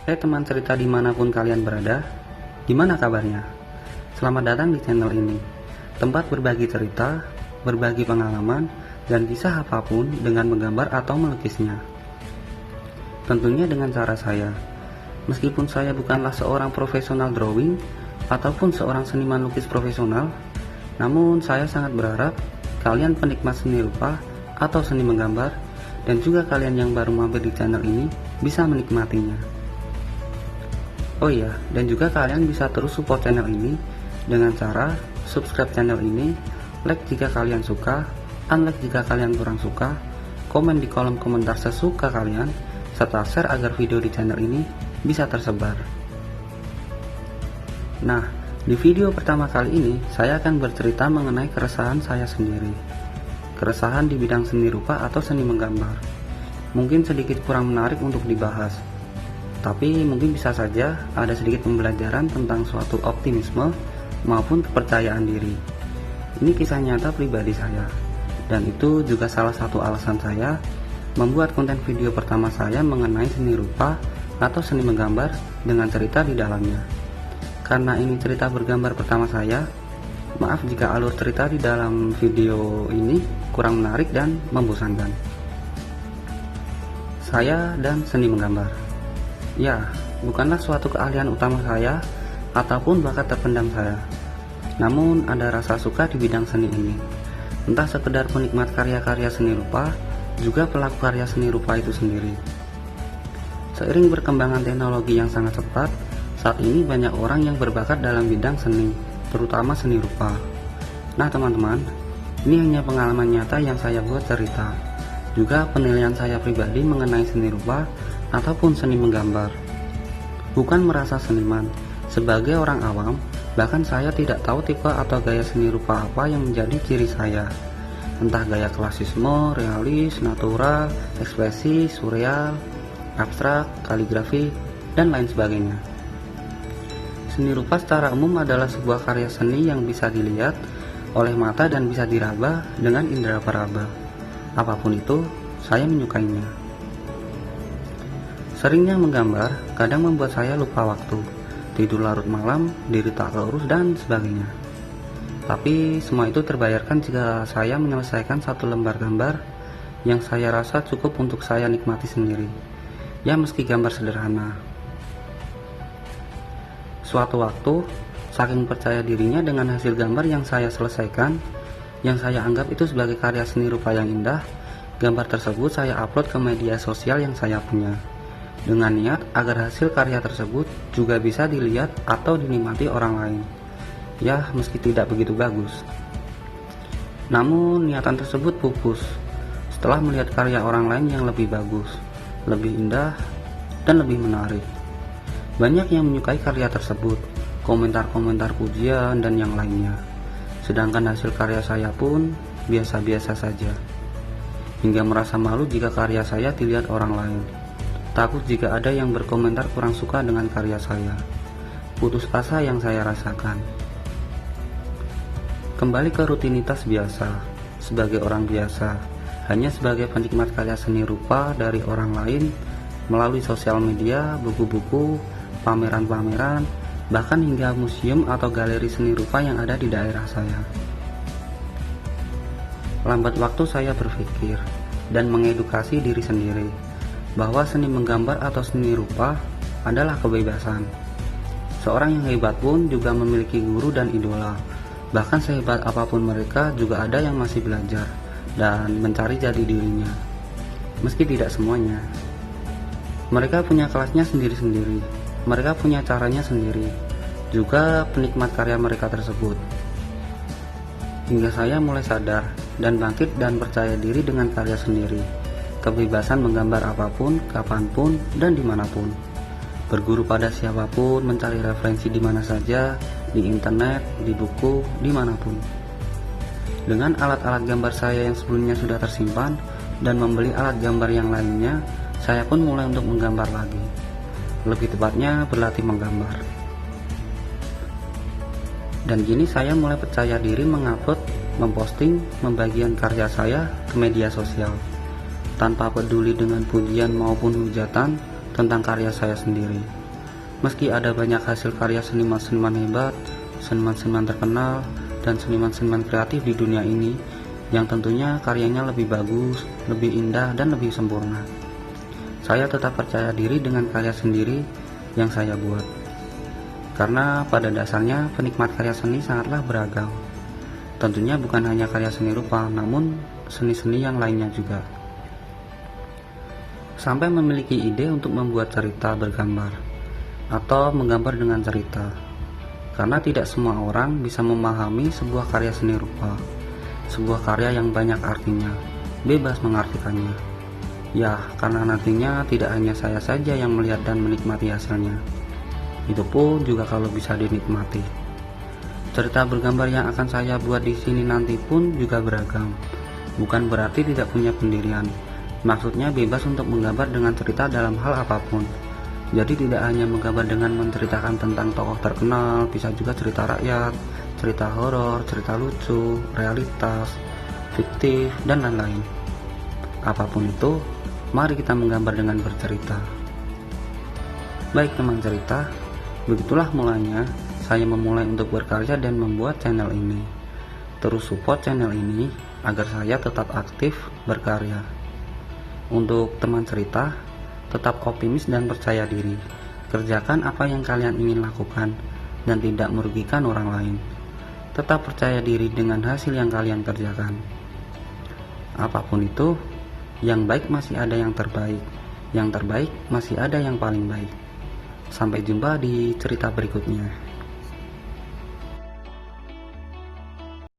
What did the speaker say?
Hai teman cerita dimanapun kalian berada, gimana kabarnya? Selamat datang di channel ini, tempat berbagi cerita, berbagi pengalaman, dan kisah apapun dengan menggambar atau melukisnya. Tentunya dengan cara saya. Meskipun saya bukanlah seorang profesional drawing ataupun seorang seniman lukis profesional, namun saya sangat berharap kalian penikmat seni rupa atau seni menggambar, dan juga kalian yang baru mampir di channel ini bisa menikmatinya. Oh iya, dan juga kalian bisa terus support channel ini dengan cara subscribe channel ini, like jika kalian suka, unlike jika kalian kurang suka, komen di kolom komentar sesuka kalian, serta share agar video di channel ini bisa tersebar. Nah, di video pertama kali ini saya akan bercerita mengenai keresahan saya sendiri. Keresahan di bidang seni rupa atau seni menggambar. Mungkin sedikit kurang menarik untuk dibahas, tapi mungkin bisa saja ada sedikit pembelajaran tentang suatu optimisme maupun kepercayaan diri. Ini kisah nyata pribadi saya, dan itu juga salah satu alasan saya membuat konten video pertama saya mengenai seni rupa atau seni menggambar dengan cerita di dalamnya. Karena ini cerita bergambar pertama saya, maaf jika alur cerita di dalam video ini kurang menarik dan membosankan. Saya dan seni menggambar. Ya, bukanlah suatu keahlian utama saya ataupun bakat terpendam saya. Namun ada rasa suka di bidang seni ini. Entah sekedar penikmat karya-karya seni rupa, juga pelaku karya seni rupa itu sendiri. Seiring perkembangan teknologi yang sangat cepat, saat ini banyak orang yang berbakat dalam bidang seni, terutama seni rupa. Nah teman-teman, ini hanya pengalaman nyata yang saya buat cerita. Juga penilaian saya pribadi mengenai seni rupa ataupun seni menggambar. Bukan merasa seniman, sebagai orang awam, bahkan saya tidak tahu tipe atau gaya seni rupa apa yang menjadi ciri saya. Entah gaya klasisme, realis, natural, ekspresi, surreal, abstrak, kaligrafi, dan lain sebagainya. Seni rupa secara umum adalah sebuah karya seni yang bisa dilihat oleh mata dan bisa diraba dengan indera peraba. Apapun itu, saya menyukainya. Seringnya menggambar kadang membuat saya lupa waktu, tidur larut malam, diri tak keurus, dan sebagainya. Tapi semua itu terbayarkan jika saya menyelesaikan satu lembar gambar yang saya rasa cukup untuk saya nikmati sendiri. Ya meski gambar sederhana. Suatu waktu, saking percaya dirinya dengan hasil gambar yang saya selesaikan, yang saya anggap itu sebagai karya seni rupa yang indah, gambar tersebut saya upload ke media sosial yang saya punya, dengan niat agar hasil karya tersebut juga bisa dilihat atau dinikmati orang lain. Ya, meski tidak begitu bagus. Namun niatan tersebut pupus setelah melihat karya orang lain yang lebih bagus, lebih indah, dan lebih menarik. Banyak yang menyukai karya tersebut, komentar-komentar pujian dan yang lainnya. Sedangkan hasil karya saya pun biasa-biasa saja. Hingga merasa malu jika karya saya dilihat orang lain. Takut jika ada yang berkomentar kurang suka dengan karya saya. Putus asa yang saya rasakan. Kembali ke rutinitas biasa, sebagai orang biasa, hanya sebagai penikmat karya seni rupa dari orang lain, melalui sosial media, buku-buku, pameran-pameran, bahkan hingga museum atau galeri seni rupa yang ada di daerah saya. Lambat waktu saya berpikir dan mengedukasi diri sendiri bahwa seni menggambar atau seni rupa adalah kebebasan. Seorang yang hebat pun juga memiliki guru dan idola. Bahkan sehebat apapun mereka juga ada yang masih belajar dan mencari jati dirinya. Meski tidak semuanya. Mereka punya kelasnya sendiri-sendiri. Mereka punya caranya sendiri. Juga penikmat karya mereka tersebut. Hingga saya mulai sadar dan bangkit dan percaya diri dengan karya sendiri. Kebebasan menggambar apapun, kapanpun, dan dimanapun. Berguru pada siapapun, mencari referensi di mana saja, di internet, di buku, dimanapun. Dengan alat-alat gambar saya yang sebelumnya sudah tersimpan, dan membeli alat gambar yang lainnya, saya pun mulai untuk menggambar lagi. Lebih tepatnya, berlatih menggambar. Dan kini saya mulai percaya diri mengupload, memposting, membagikan karya saya ke media sosial. Tanpa peduli dengan pujian maupun hujatan tentang karya saya sendiri. Meski ada banyak hasil karya seniman-seniman hebat, seniman-seniman terkenal, dan seniman-seniman kreatif di dunia ini, yang tentunya karyanya lebih bagus, lebih indah, dan lebih sempurna, saya tetap percaya diri dengan karya sendiri yang saya buat. Karena pada dasarnya penikmat karya seni sangatlah beragam. Tentunya bukan hanya karya seni rupa, namun seni-seni yang lainnya juga. Sampai memiliki ide untuk membuat cerita bergambar atau menggambar dengan cerita. Karena tidak semua orang bisa memahami sebuah karya seni rupa, sebuah karya yang banyak artinya, bebas mengartikannya. Ya, karena nantinya tidak hanya saya saja yang melihat dan menikmati hasilnya. Itu pun juga kalau bisa dinikmati. Cerita bergambar yang akan saya buat di sini nanti pun juga beragam. Bukan berarti tidak punya pendirian. Maksudnya bebas untuk menggambar dengan cerita dalam hal apapun. Jadi tidak hanya menggambar dengan menceritakan tentang tokoh terkenal, bisa juga cerita rakyat, cerita horor, cerita lucu, realitas, fiktif, dan lain-lain. Apapun itu, mari kita menggambar dengan bercerita. Baik teman cerita, begitulah mulanya saya memulai untuk berkarya dan membuat channel ini. Terus support channel ini agar saya tetap aktif berkarya. Untuk teman cerita, tetap optimis dan percaya diri. Kerjakan apa yang kalian ingin lakukan dan tidak merugikan orang lain. Tetap percaya diri dengan hasil yang kalian kerjakan. Apapun itu, yang baik masih ada yang terbaik. Yang terbaik masih ada yang paling baik. Sampai jumpa di cerita berikutnya.